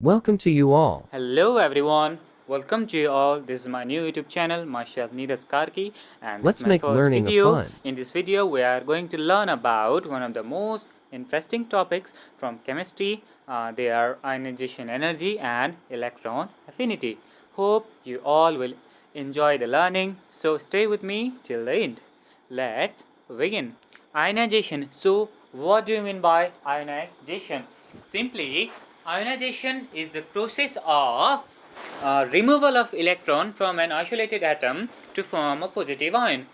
Welcome to you all. Hello everyone, welcome to you all. This is my new YouTube channel, myself Neeraj Karki, and this is Let's my make first learning a video. fun. In this video, we are going to learn about one of the most interesting topics from chemistry. They are ionization energy and electron affinity. Hope you all will enjoy the learning. So stay with me till the end. Let's begin. Ionization. So, what do you mean by ionization? Simply, ionization is the process of removal of electron from an isolated atom to form a positive ion.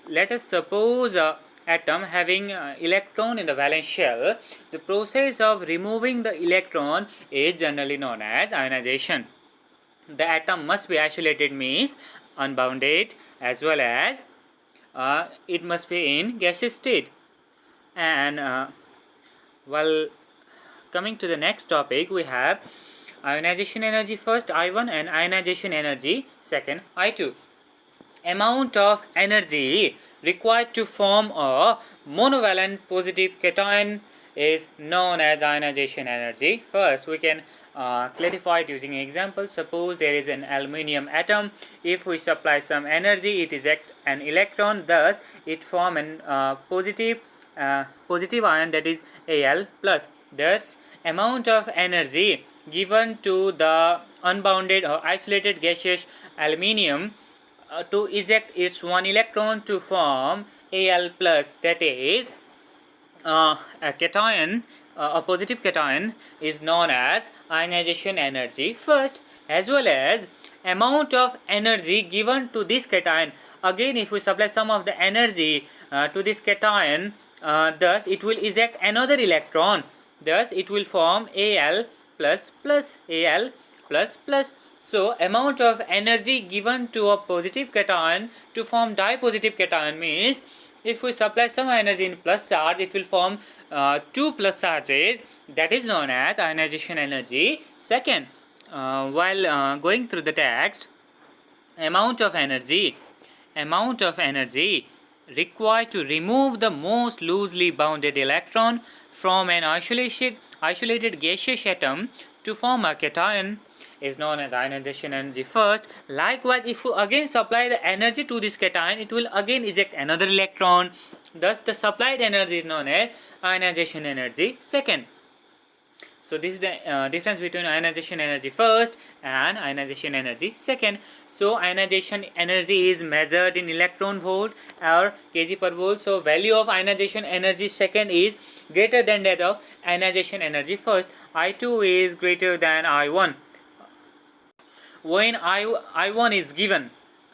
Let us suppose a atom having electron in the valence shell. The process of removing the electron is generally known as ionization. The atom must be isolated, means unbounded, as well as it must be in gaseous state. And while coming to the next topic, we have ionization energy first, I1, and ionization energy second, I2. Amount of energy required to form a monovalent positive cation is known as ionization energy. First, we can clarify it using an example. Suppose there is an aluminium atom. If we supply some energy, it ejects an electron. Thus, it forms an positive ion, that is Al plus. Thus, amount of energy given to the unbounded or isolated gaseous aluminium to eject its one electron to form Al plus, that is a cation, a positive cation, is known as ionization energy first, as well as amount of energy given to this cation. Again, if we supply some of the energy to this cation, thus it will eject another electron. Thus it will form Al plus plus, Al plus plus. So, amount of energy given to a positive cation to form dipositive cation means if we supply some energy in plus charge, it will form two plus charges. That is known as ionization energy second. While going through the text, amount of energy required to remove the most loosely bounded electron from an isolated gaseous atom to form a cation is known as ionization energy first. Likewise, if you again supply the energy to this cation, it will again eject another electron. Thus, the supplied energy is known as ionization energy second. So this is the difference between ionization energy first and ionization energy second. So ionization energy is measured in electron volt or kg per volt. So value of ionization energy second is greater than that of ionization energy first. I2 is greater than I1. When I1 is given,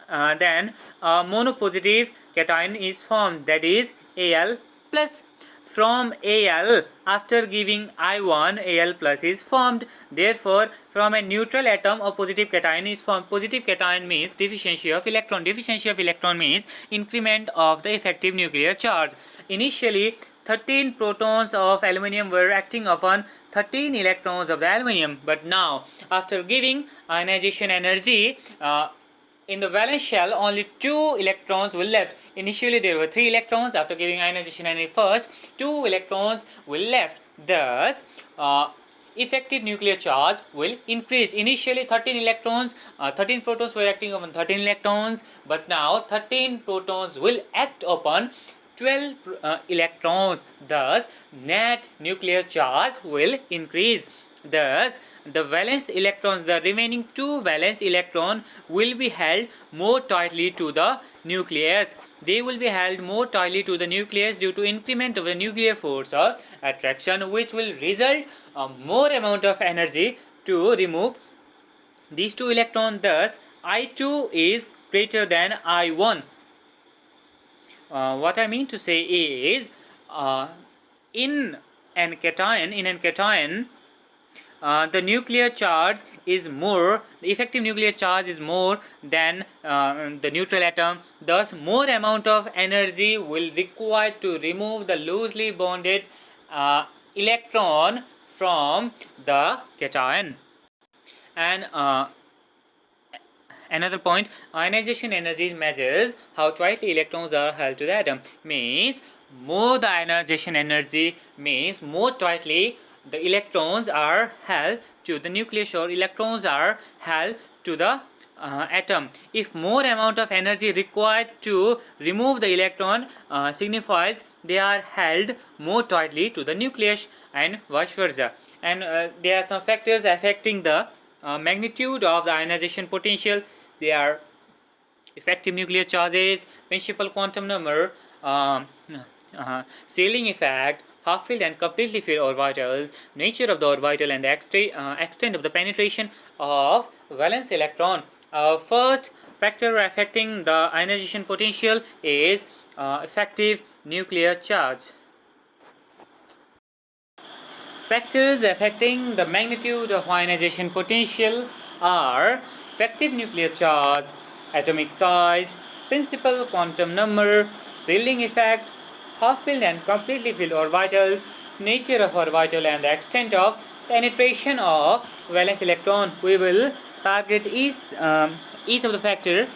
then a monopositive cation is formed, that is Al plus. From Al, after giving I1, Al plus is formed. Therefore, from a neutral atom, a positive cation is formed. Positive cation means deficiency of electron. Deficiency of electron means increment of the effective nuclear charge. Initially, 13 protons of aluminium were acting upon 13 electrons of the aluminium, but now after giving ionization energy, in the valence shell only 2 electrons will left. Initially there were 3 electrons. After giving ionization energy first, 2 electrons will left. Thus effective nuclear charge will increase. Initially 13 protons were acting upon 13 electrons, but now 13 protons will act upon 12 electrons. Thus net nuclear charge will increase. Thus the valence electrons, the remaining 2 valence electrons, will be held more tightly to the nucleus. They will be held more tightly to the nucleus due to increment of the nuclear force of attraction, which will result a more amount of energy to remove these 2 electrons. Thus I2 is greater than I1. What I mean to say is, in an cation, the nuclear charge is more, the effective nuclear charge is more than the neutral atom. Thus, more amount of energy will require to remove the loosely bonded electron from the cation. And another point, ionization energy measures how tightly electrons are held to the atom. Means more the ionization energy means more tightly the electrons are held to the nucleus, or electrons are held to the atom. If more amount of energy required to remove the electron signifies they are held more tightly to the nucleus, and vice versa. And there are some factors affecting the magnitude of the ionization potential. They are effective nuclear charges, principal quantum number, scaling effect, half-filled and completely filled orbitals, nature of the orbital, and the extent of the penetration of valence electron. First factor affecting the ionization potential is effective nuclear charge. Factors affecting the magnitude of ionization potential are effective nuclear charge, atomic size, principal quantum number, shielding effect, half-filled and completely filled orbitals, nature of orbital, and the extent of penetration of valence electron. We will target each of the factor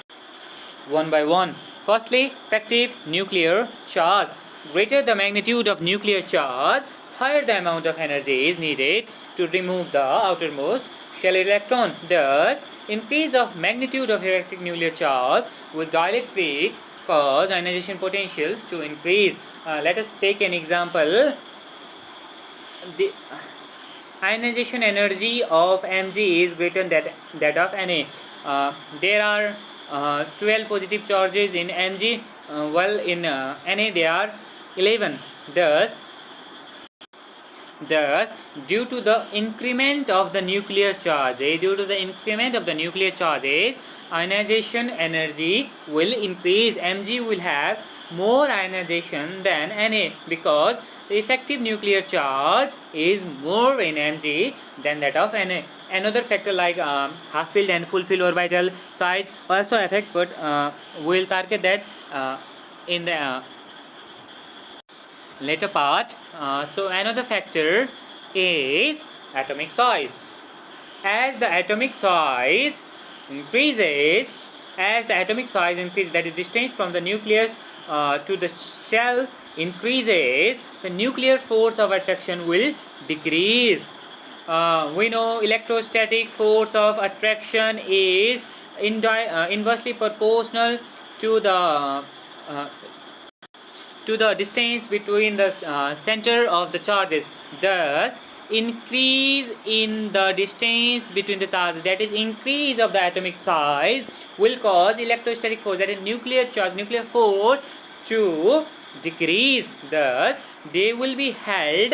one by one. Firstly, effective nuclear charge. Greater the magnitude of nuclear charge, higher the amount of energy is needed to remove the outermost shell electron. Thus, increase of magnitude of effective nuclear charge will directly cause ionization potential to increase. Let us take an example. The ionization energy of Mg is greater than that of Na. There are 12 positive charges in Mg, while in Na there are 11. Thus, due to the increment of the nuclear charges, ionization energy will increase. Mg will have more ionization than Na because the effective nuclear charge is more in Mg than that of Na. Another factor like half-filled and full-filled orbital size also affect, but we'll target that in the later part. So another factor is atomic size. As the atomic size increases, that is distance from the nucleus to the shell increases, the nuclear force of attraction will decrease. We know electrostatic force of attraction is inversely proportional to the distance between the center of the charges. Thus, increase in the distance between the charges, that is increase of the atomic size, will cause electrostatic force, that is nuclear force, to decrease. Thus, they will be held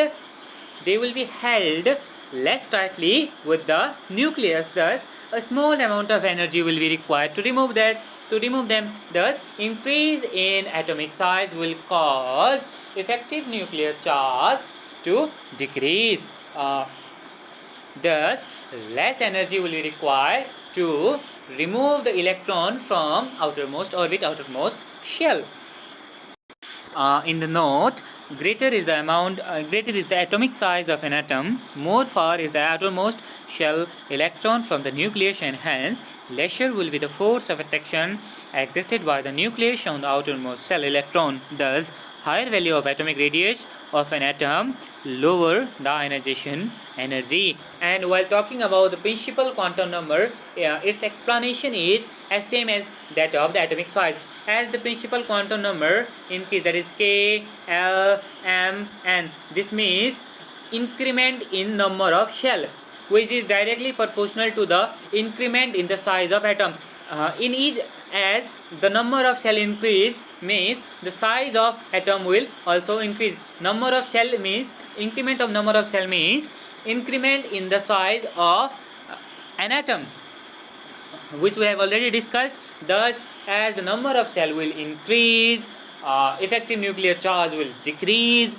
less tightly with the nucleus. Thus, a small amount of energy will be required to remove them. Thus, increase in atomic size will cause effective nuclear charge to decrease. Thus, less energy will be required to remove the electron from outermost orbit, outermost shell. In the note, greater is the atomic size of an atom, more far is the outermost shell electron from the nucleus, and hence lesser will be the force of attraction exerted by the nucleus on the outermost shell electron. Thus, higher value of atomic radius of an atom, lower the ionization energy. And while talking about the principal quantum number, its explanation is as same as that of the atomic size. As the principal quantum number increase, that is K, L, M, N, this means increment in number of shell, which is directly proportional to the increment in the size of atom. In each, as the number of shell increase, means the size of atom will also increase. Number of shell means increment of number of shell means increment in the size of an atom, which we have already discussed. Thus, as the number of cell will increase, effective nuclear charge will decrease.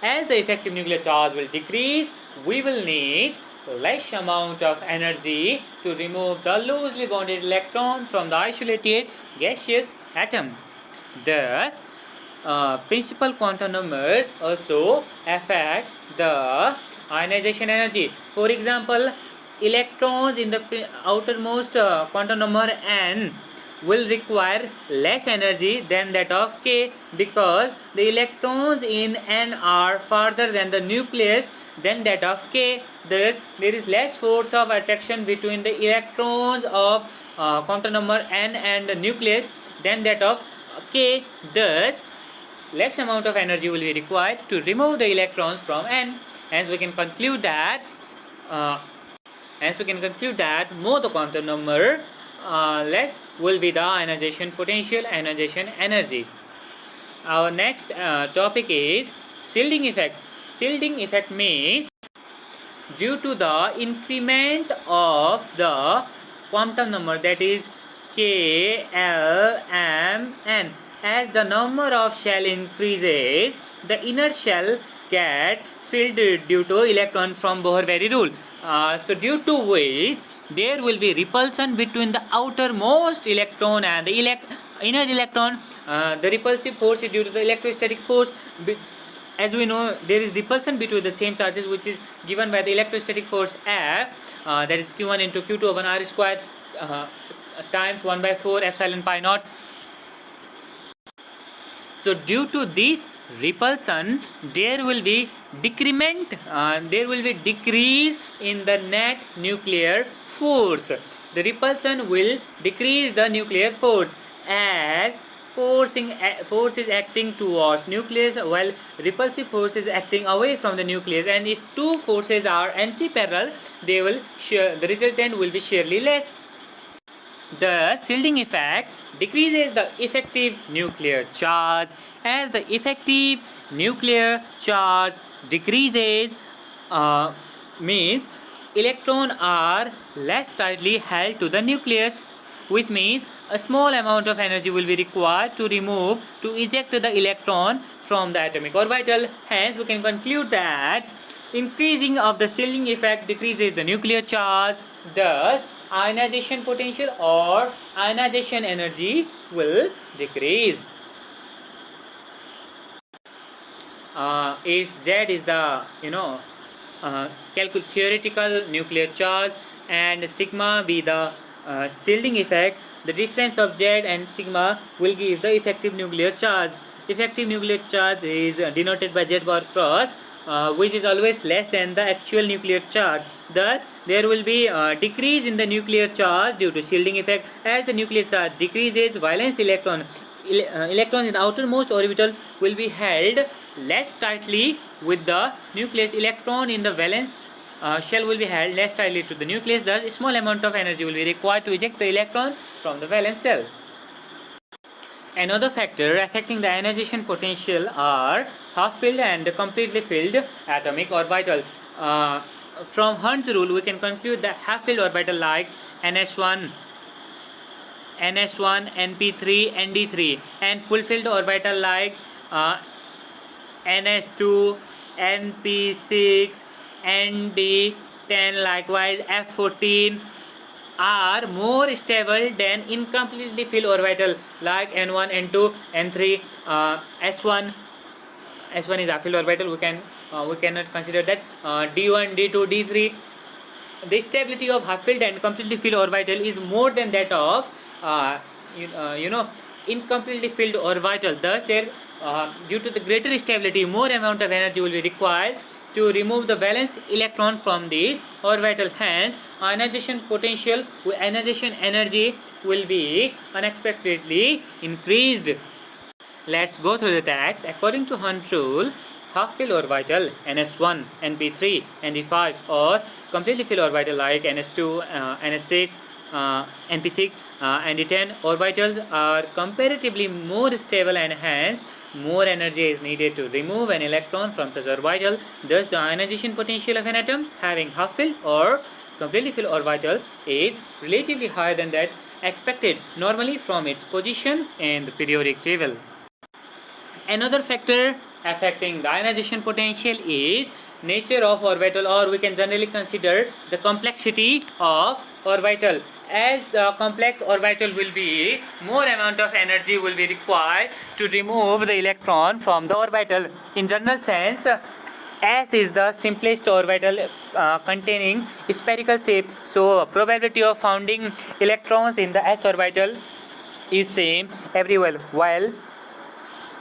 As the effective nuclear charge will decrease, we will need less amount of energy to remove the loosely bonded electron from the isolated gaseous atom. Thus, principal quantum numbers also affect the ionization energy. For example, electrons in the outermost quantum number n will require less energy than that of K, because the electrons in N are farther than the nucleus than that of K. Thus, there is less force of attraction between the electrons of quantum number N and the nucleus than that of K. Thus, less amount of energy will be required to remove the electrons from N. Hence, we can conclude that more the quantum number, less will be the ionization potential, ionization energy. Our next topic is shielding effect. Shielding effect means due to the increment of the quantum number, that is K, L, M, N. As the number of shell increases, the inner shell get filled due to electron from Bohr-Vaire rule. So due to which there will be repulsion between the outermost electron and the inner electron. The repulsive force is due to the electrostatic force. As we know, there is repulsion between the same charges, which is given by the electrostatic force F, that is Q1 into Q2 over R square times 1 by 4 epsilon pi naught. So due to this repulsion, there will be decrement, there will be decrease in the net nuclear force. The repulsion will decrease the nuclear force, as force is acting towards nucleus while repulsive force is acting away from the nucleus, and if two forces are anti-parallel, the resultant will be shearly less. The shielding effect decreases the effective nuclear charge. As the effective nuclear charge decreases, means electrons are less tightly held to the nucleus, which means a small amount of energy will be required to eject the electron from the atomic orbital. Hence, we can conclude that increasing of the shielding effect decreases the nuclear charge. Thus, ionization potential or ionization energy will decrease. If Z is the theoretical nuclear charge and sigma be the shielding effect, the difference of Z and sigma will give the effective nuclear charge. Effective nuclear charge is denoted by Z bar cross, which is always less than the actual nuclear charge. Thus, there will be a decrease in the nuclear charge due to shielding effect. As the nuclear charge decreases, valence electrons in the outermost orbital will be held less tightly with the nucleus. Electron in the valence shell will be held less tightly to the nucleus. Thus, a small amount of energy will be required to eject the electron from the valence shell. Another factor affecting the ionization potential are half-filled and completely filled atomic orbitals. From Hund's rule, we can conclude that half-filled orbital like NS1, NP3, ND3, and full-filled orbital like NS2, NP6, ND10, likewise F14, are more stable than incompletely filled orbital like N1, N2, N3, S1 is a filled orbital. We cannot consider that. D1, D2, D3. The stability of half-filled and completely filled orbital is more than that of incompletely filled orbital. Thus, due to the greater stability, more amount of energy will be required to remove the valence electron from this orbital. Hence, ionization potential, ionization energy will be unexpectedly increased. Let's go through the text. According to Hund's rule, half-filled orbital NS1, NP3, ND5, or completely filled orbital like NS2, NS6, NP6, ND10 orbitals are comparatively more stable, and hence more energy is needed to remove an electron from such orbital. Thus, the ionization potential of an atom having half-filled or completely filled orbital is relatively higher than that expected normally from its position in the periodic table. Another factor affecting the ionization potential is nature of orbital, or we can generally consider the complexity of orbital. As the complex orbital will be, more amount of energy will be required to remove the electron from the orbital. In general sense, S is the simplest orbital containing spherical shape, so probability of finding electrons in the S orbital is same everywhere, while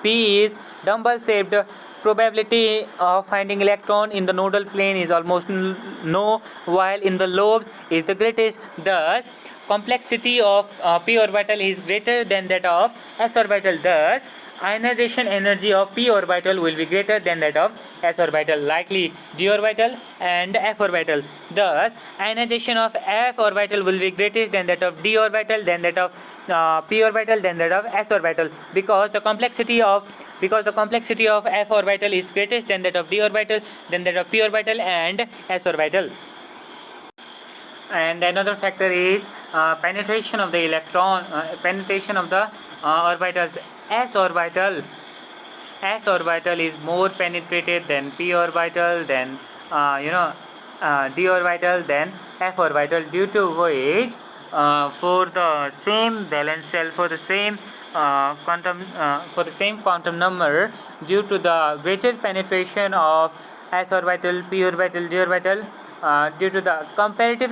P is dumbbell shaped. Probability of finding electron in the nodal plane is almost no, while in the lobes is the greatest. Thus, complexity of p orbital is greater than that of s orbital. Thus, ionization energy of p orbital will be greater than that of s orbital, likely d orbital and f orbital. Thus, ionization of f orbital will be greatest than that of d orbital, than that of p orbital, than that of s orbital, because the complexity of f orbital is greatest than that of d orbital, than that of p orbital and s orbital. And another factor is penetration of the electron, penetration of the orbitals. S orbital is more penetrated than p orbital, than d orbital, than f orbital, due to which for the same valence shell, for the same quantum number, due to the greater penetration of s orbital, p orbital, d orbital, due to the comparative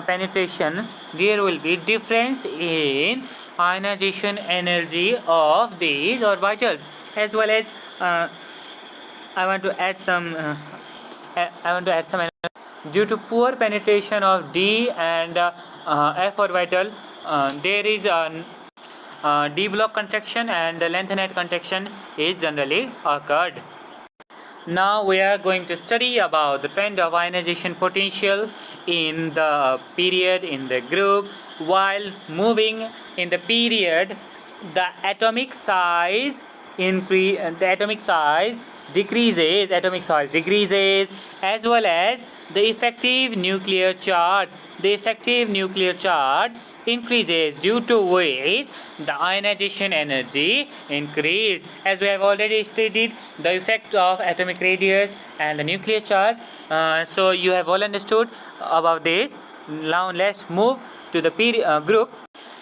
penetration, there will be difference in ionization energy of these orbitals. As well as I want to add some due to poor penetration of d and f orbital, there is a d block contraction and lengthened contraction is generally occurred. Now we are going to study about the trend of ionization potential in the period, in the group. While moving in the period, the atomic size decreases, as well as the effective nuclear charge increases, due to which the ionization energy increase. As we have already studied the effect of atomic radius and the nuclear charge, so you have all understood about this. Now let's move to the group.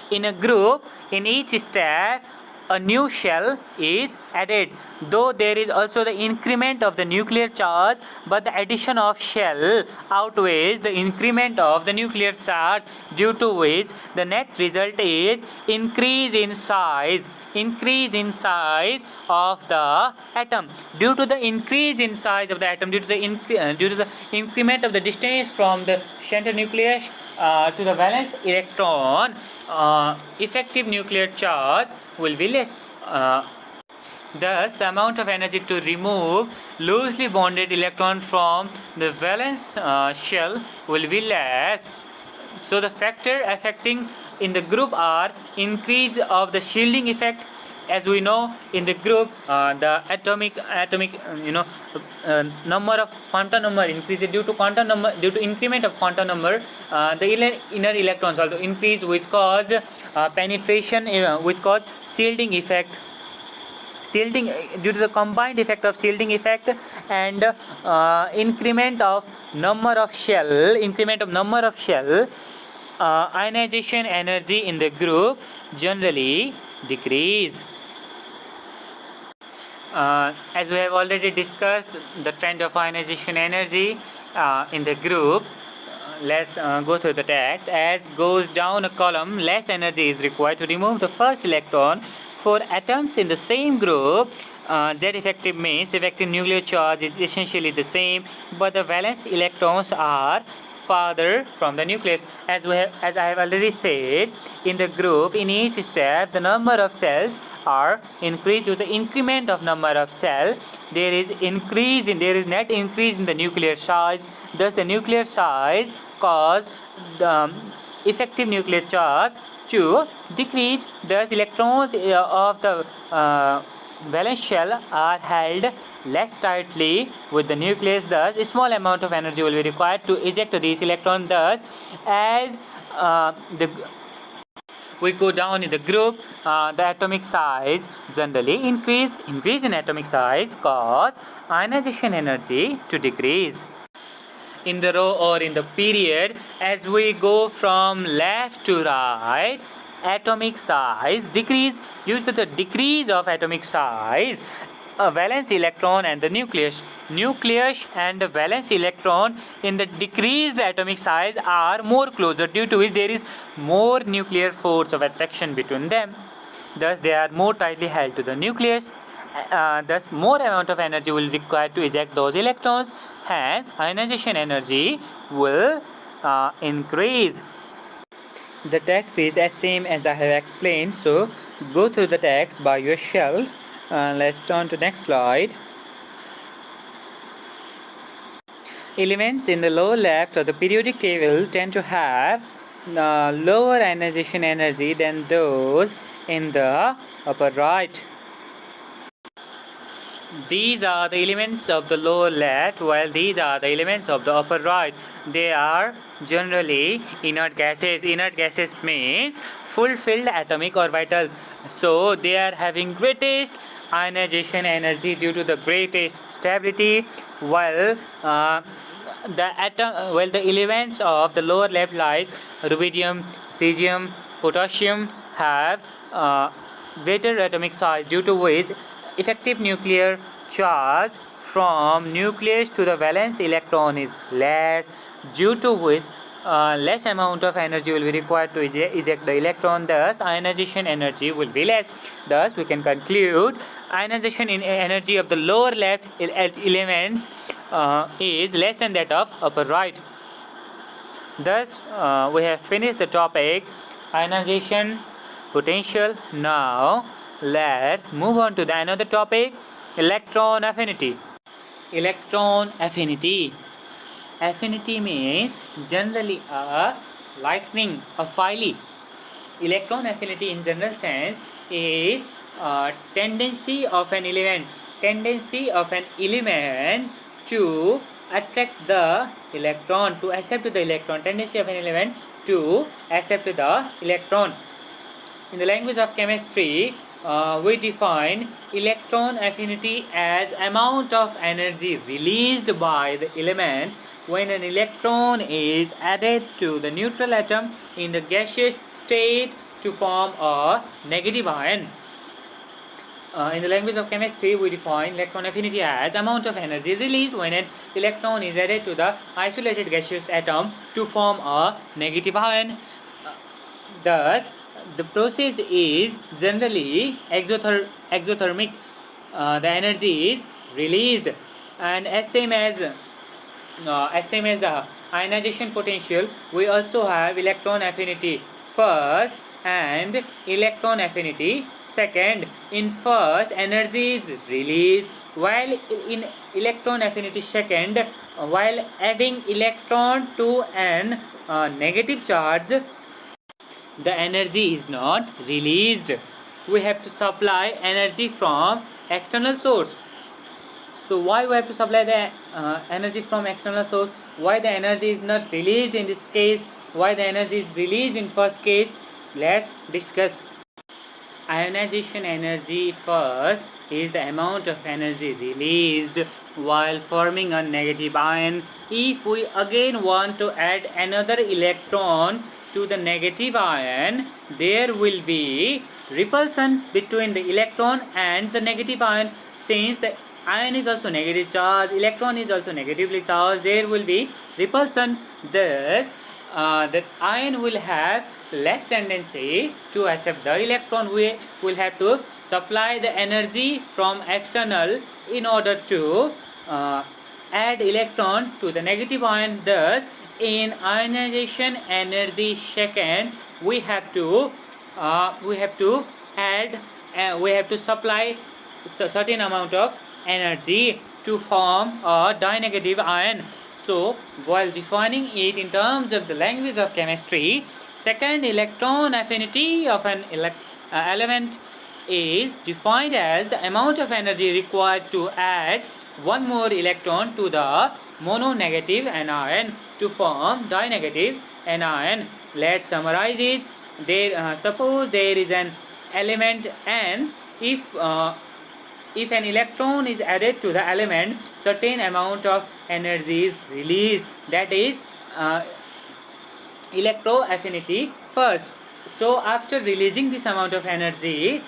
In a group, in each step a new shell is added, though there is also the increment of the nuclear charge, but the addition of shell outweighs the increment of the nuclear charge, due to which the net result is increase in size of the atom. Due to the increase in size of the atom, due to the increment of the distance from the center nucleus to the valence electron, effective nuclear charge will be less. Thus, the amount of energy to remove loosely bonded electron from the valence shell will be less. So, the factor affecting in the group are increase of the shielding effect. As we know, in the group, the atomic number of quantum number increases due to increment of quantum number. The inner electrons also increase, which cause penetration, which cause shielding effect. Due to the combined effect of shielding effect and increment of number of shell, ionization energy in the group generally decrease. As we have already discussed the trend of ionization energy in the group, let's go through the text. As goes down a column, less energy is required to remove the first electron. For atoms in the same group, Z effective means effective nuclear charge is essentially the same, but the valence electrons are farther from the nucleus. As I have already said, in the group, in each step, the number of cells are increased with the increment of number of cells. There is net increase in the nuclear size. Thus, the nuclear size cause the effective nuclear charge to decrease. Thus, electrons of the valence shell are held less tightly with the nucleus. Thus, a small amount of energy will be required to eject these electrons. Thus, as we go down in the group, the atomic size generally increase in atomic size cause ionization energy to decrease. In the row or in the period, as we go from left to right, atomic size decrease. Due to the decrease of atomic size, a valence electron and the nucleus. Nucleus and the valence electron in the decreased atomic size are more closer, due to which there is more nuclear force of attraction between them. Thus, they are more tightly held to the nucleus. Thus, more amount of energy will be required to eject those electrons. Hence, ionization energy will increase. The text is as same as I have explained, so go through the text by yourself. Let's turn to next slide. Elements in the lower left of the periodic table tend to have lower ionization energy than those in the upper right. These are the elements of the lower left, while these are the elements of the upper right. They are generally inert gases. Inert gases means fulfilled atomic orbitals. So they are having greatest ionization energy due to the greatest stability, while the elements of the lower left, like rubidium, cesium, potassium, have greater atomic size, due to which effective nuclear charge from nucleus to the valence electron is less, due to which less amount of energy will be required to eject the electron. Thus, ionization energy will be less. Thus, we can conclude ionization energy of the lower left elements is less than that of upper right. Thus, we have finished the topic ionization potential. Now, let's move on to the another topic, electron affinity. Electron affinity. Affinity means generally a likening, a phily. Electron affinity in general sense is a tendency of an element to attract the electron, to accept the electron, tendency of an element to accept the electron. In the language of chemistry, we define electron affinity as amount of energy released by the element when an electron is added to the neutral atom in the gaseous state to form a negative ion. In the language of chemistry, we define electron affinity as amount of energy released when an electron is added to the isolated gaseous atom to form a negative ion. Thus, the process is generally exothermic. The energy is released, and as same as the ionization potential, we also have electron affinity first and electron affinity second. In first, energy is released, while in electron affinity second, while adding electron to an negative charge, the energy is not released. We have to supply energy from external source. So why we have to supply the energy from external source? Why the energy is not released in this case? Why the energy is released in first case? Let's discuss. Ionization energy first is the amount of energy released while forming a negative ion. If we again want to add another electron to the negative ion, there will be repulsion between the electron and the negative ion. Since the ion is also negative charge, electron is also negatively charged, there will be repulsion. Thus, the ion will have less tendency to accept the electron. We will have to supply the energy from external in order to add electron to the negative ion. Thus, in ionization energy second, we have to supply a certain amount of energy to form a dinegative ion. So, while defining it in terms of the language of chemistry, second, electron affinity of an element is defined as the amount of energy required to add one more electron to the mononegative anion to form dinegative anion. Let's summarize it. Suppose there is an element N. If an electron is added to the element, certain amount of energy is released. That is electroaffinity first. So after releasing this amount of energy,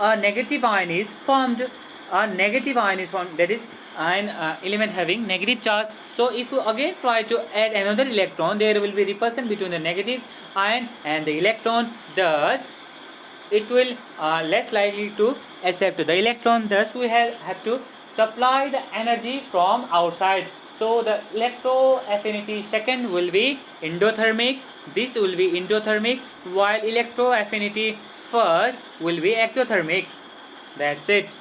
a negative ion is formed. a negative ion is formed, that is an element having negative charge. So if you again try to add another electron, there will be repulsion between the negative ion and the electron. Thus it will less likely to accept the electron. Thus we have to supply the energy from outside. So the electroaffinity second will be endothermic. This will be endothermic, while electroaffinity first will be exothermic. That's it.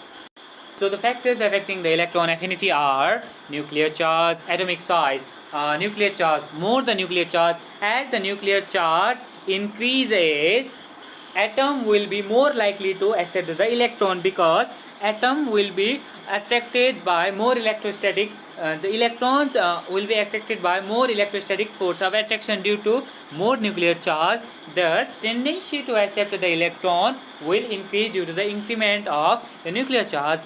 So the factors affecting the electron affinity are nuclear charge, atomic size. Nuclear charge, more the nuclear charge, as the nuclear charge increases, atom will be more likely to accept the electron, because atom will be attracted by more electrostatic, the electrons will be attracted by more electrostatic force of attraction due to more nuclear charge. Thus tendency to accept the electron will increase due to the increment of the nuclear charge.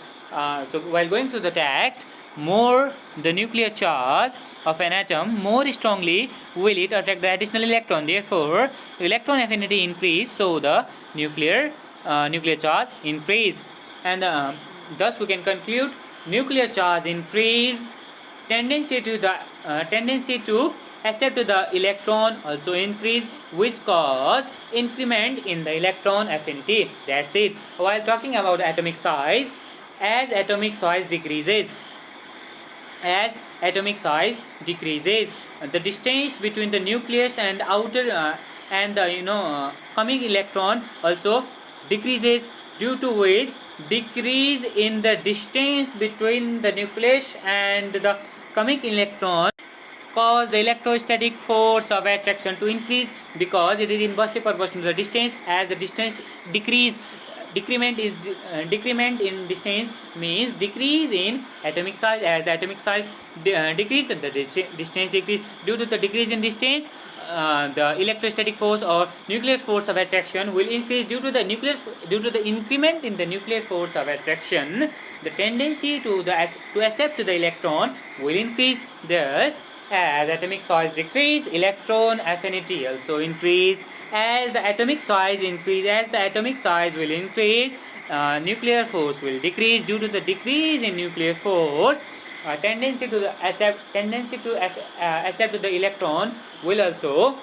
So while going through the text, more the nuclear charge of an atom, more strongly will it attract the additional electron. Therefore electron affinity increase, so the nuclear charge increase. And thus we can conclude, nuclear charge increase, tendency to accept the electron also increase, which cause increment in the electron affinity. That's it. While talking about the atomic size, as atomic size decreases, the distance between the nucleus and outer and the coming electron also decreases, due to which decrease in the distance between the nucleus and the coming electron cause the electrostatic force of attraction to increase, because it is inversely proportional to the distance. As the distance decrement in distance means decrease in atomic size. As the atomic size decrease, then the distance decrease. Due to the decrease in distance, the electrostatic force or nuclear force of attraction will increase. Due to the increment in the nuclear force of attraction, the tendency to accept the electron will increase. Thus as atomic size decrease, electron affinity also increase. As the atomic size will increase, nuclear force will decrease. Due to the decrease in nuclear force, tendency to accept the electron will also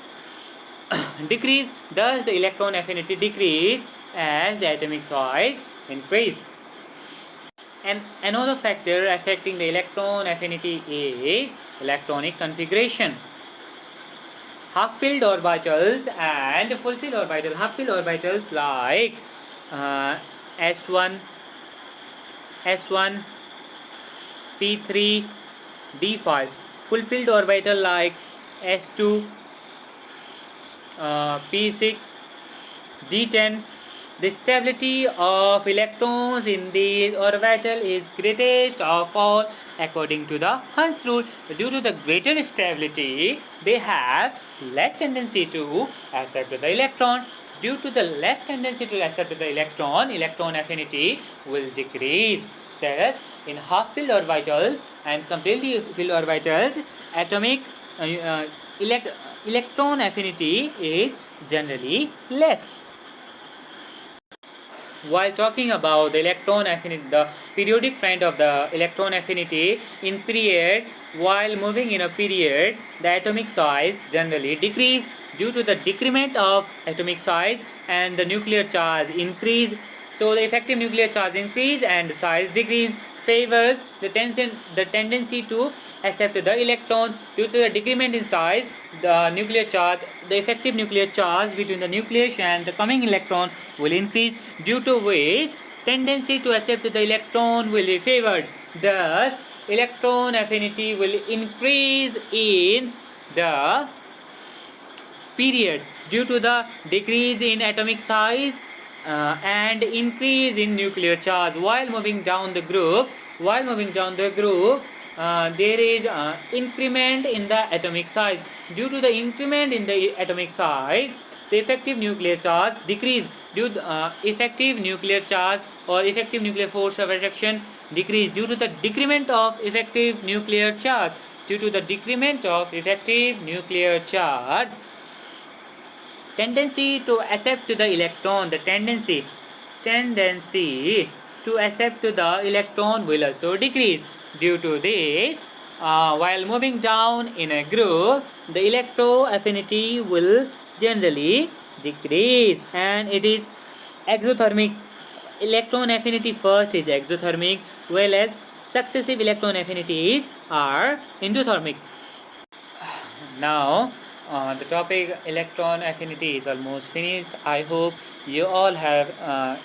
decrease. Thus the electron affinity decrease as the atomic size increase. And another factor affecting the electron affinity is electronic configuration. Half-filled orbitals and full-filled orbitals. Half-filled orbitals like S1, P3, D5. Full-filled orbital like S2, P6, D10. The stability of electrons in these orbital is greatest of all according to the Hund's rule. Due to the greater stability, they have less tendency to accept the electron. Due to the less tendency to accept the electron affinity will decrease. Thus, in half-filled orbitals and completely filled orbitals, atomic electron affinity is generally less. While talking about the electron affinity, the periodic friend of the electron affinity in period, while moving in a period, the atomic size generally decrease. Due to the decrement of atomic size and the nuclear charge increase, so the effective nuclear charge increase and size decrease, favors the tendency to accept the electron. Due to the decrement in size, the effective nuclear charge between the nucleus and the coming electron will increase, due to which tendency to accept the electron will be favored. Thus electron affinity will increase in the period due to the decrease in atomic size and increase in nuclear charge. While moving down the group, there is increment in the atomic size. Due to the increment in the atomic size, the effective nuclear charge decrease. Due to effective nuclear charge or effective nuclear force of attraction decrease. Due to the decrement of effective nuclear charge, tendency to accept the electron, the tendency to accept the electron will also decrease. Due to this, while moving down in a group, the electroaffinity will generally decrease, and it is exothermic. Electron affinity first is exothermic, whereas successive electron affinities are endothermic. Now, the topic electron affinity is almost finished. I hope you all have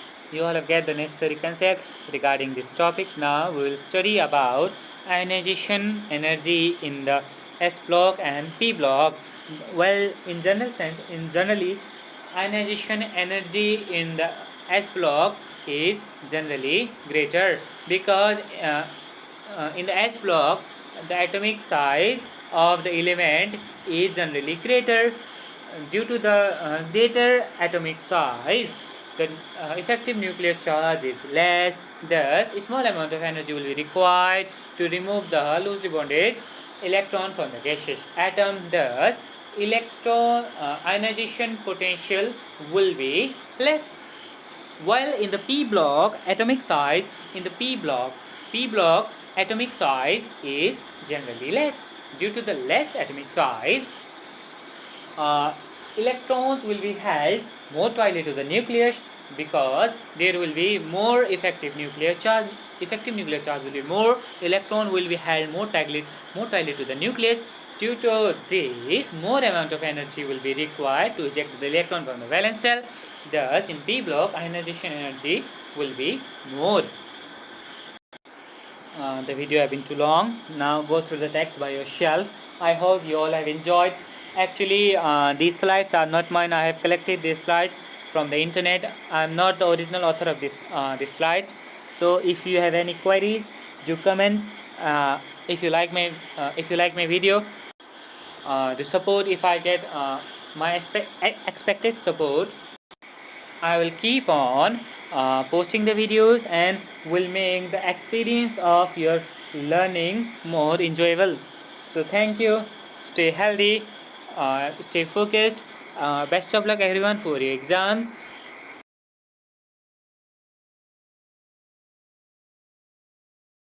get the necessary concept regarding this topic. Now we will study about ionization energy in the S block and P block. Well, in generally, ionization energy in the S block is generally greater because in the S block the atomic size of the element is generally greater. Due to the greater atomic size, the effective nuclear charge is less, thus a small amount of energy will be required to remove the loosely bonded electron from the gaseous atom. Thus electron ionization potential will be less. While in the P block atomic size atomic size is generally less. Due to the less atomic size, electrons will be held more tightly to the nucleus because there will be more effective nuclear charge. Effective nuclear charge will be more. Electron will be held more tightly to the nucleus. Due to this, more amount of energy will be required to eject the electron from the valence shell. Thus, in P block, ionization energy will be more. The video have been too long. Now go through the text by yourself. I hope you all have enjoyed. Actually, these slides are not mine. I have collected these slides from the internet. I am not the original author of these slides. So if you have any queries, do comment. If you like my video, the support, if I get my expected support, I will keep on posting the videos and will make the experience of your learning more enjoyable. So thank you. Stay healthy, stay focused. Best of luck everyone for your exams.